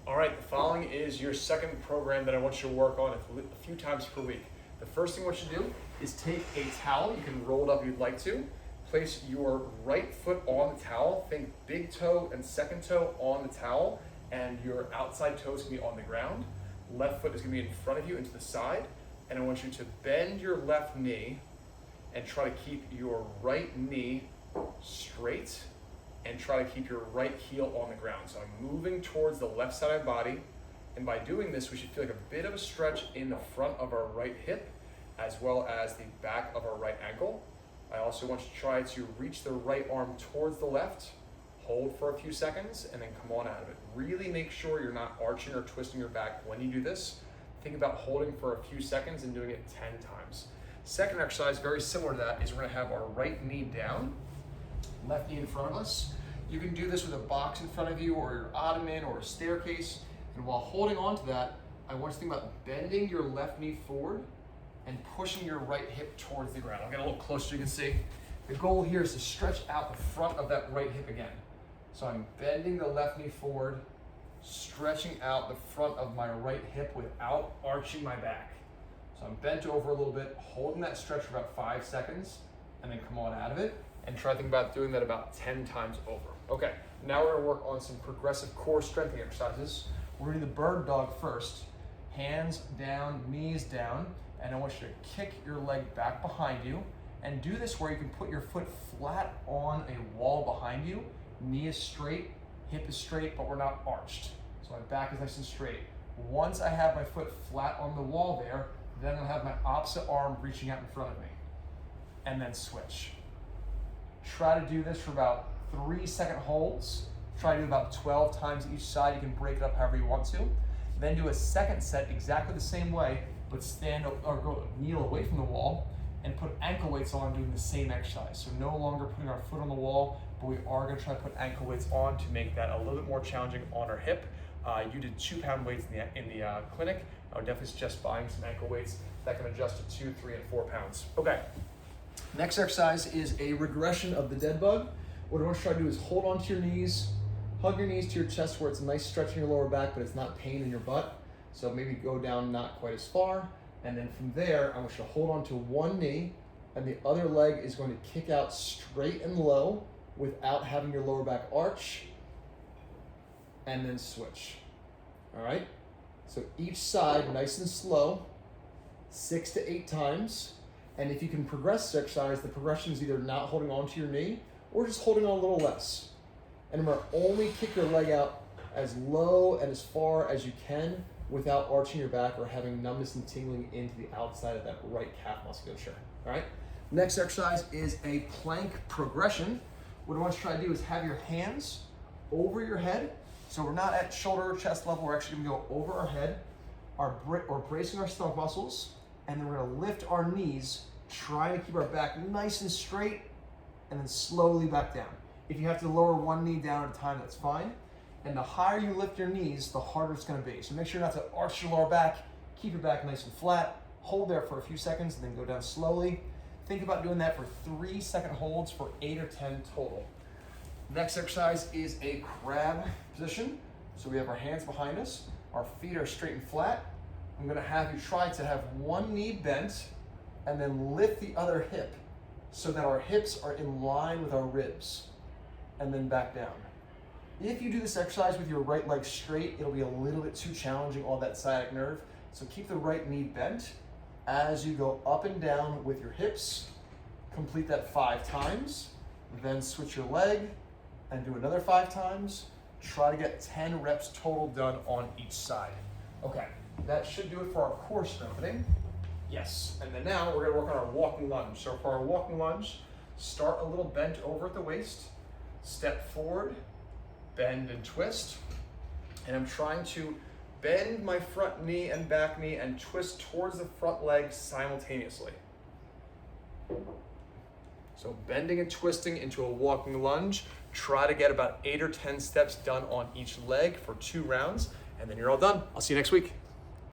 All right, the following is your second program that I want you to work on a few times per week. The first thing I want you to do is take a towel, you can roll it up if you'd like to, place your right foot on the towel, think big toe and second toe on the towel, and your outside toe is gonna be on the ground. Left foot is gonna be in front of you and to the side, and I want you to bend your left knee and try to keep your right knee straight and try to keep your right heel on the ground. So I'm moving towards the left side of my body, and by doing this, we should feel like a bit of a stretch in the front of our right hip, as well as the back of our right ankle. I also want you to try to reach the right arm towards the left, hold for a few seconds, and then come on out of it. Really make sure you're not arching or twisting your back when you do this. Think about holding for a few seconds and doing it 10 times. Second exercise, very similar to that, is we're gonna have our right knee down, left knee in front of us. You can do this with a box in front of you or your ottoman or a staircase. And while holding on to that, I want you to think about bending your left knee forward and pushing your right hip towards the ground. I'll get a little closer so you can see. The goal here is to stretch out the front of that right hip again. So I'm bending the left knee forward, stretching out the front of my right hip without arching my back. So I'm bent over a little bit, holding that stretch for about 5 seconds, and then come on out of it, and try to think about doing that about 10 times over. Okay, now we're gonna work on some progressive core strengthening exercises. We're gonna do the bird dog first. Hands down, knees down, and I want you to kick your leg back behind you, and do this where you can put your foot flat on a wall behind you, knee is straight, hip is straight, but we're not arched. So my back is nice and straight. Once I have my foot flat on the wall there, then I'll have my opposite arm reaching out in front of me, and then switch. Try to do this for about 3-second holds. Try to do about 12 times each side. You can break it up however you want to. Then do a second set exactly the same way, but stand or go kneel away from the wall and put ankle weights on doing the same exercise. So no longer putting our foot on the wall, but we are gonna try to put ankle weights on to make that a little bit more challenging on our hip. You did 2-pound weights in the clinic. I would definitely suggest buying some ankle weights that can adjust to 2, 3, and 4 pounds. Okay. Next exercise is a regression of the dead bug. What I want you to try to do is hold onto your knees, hug your knees to your chest where it's a nice stretch in your lower back, but it's not pain in your butt. So maybe go down not quite as far. And then from there, I want you to hold onto one knee, and the other leg is going to kick out straight and low without having your lower back arch, and then switch. All right? So each side, nice and slow, 6 to 8 times. And if you can progress this exercise, the progression is either not holding onto your knee or just holding on a little less. And remember, only kick your leg out as low and as far as you can without arching your back or having numbness and tingling into the outside of that right calf musculature. All right? Next exercise is a plank progression. What I want you to try to do is have your hands over your head. So we're not at shoulder or chest level. We're actually gonna go over our head. We're bracing our stomach muscles, and then we're gonna lift our knees, trying to keep our back nice and straight, and then slowly back down. If you have to lower one knee down at a time, that's fine. And the higher you lift your knees, the harder it's gonna be. So make sure not to arch your lower back, keep your back nice and flat, hold there for a few seconds, and then go down slowly. Think about doing that for 3-second holds for 8 or 10 total. Next exercise is a crab position. So we have our hands behind us, our feet are straight and flat. I'm gonna have you try to have one knee bent and then lift the other hip so that our hips are in line with our ribs, and then back down. If you do this exercise with your right leg straight, it'll be a little bit too challenging on that sciatic nerve. So keep the right knee bent as you go up and down with your hips. Complete that 5 times, then switch your leg and do another 5 times. Try to get 10 reps total done on each side. Okay, that should do it for our core strengthening. Yes, and then now we're gonna work on our walking lunge. So for our walking lunge, start a little bent over at the waist, step forward, bend and twist. And I'm trying to bend my front knee and back knee and twist towards the front leg simultaneously. So bending and twisting into a walking lunge. Try to get about 8 or 10 steps done on each leg for 2 rounds, and then you're all done. I'll see you next week.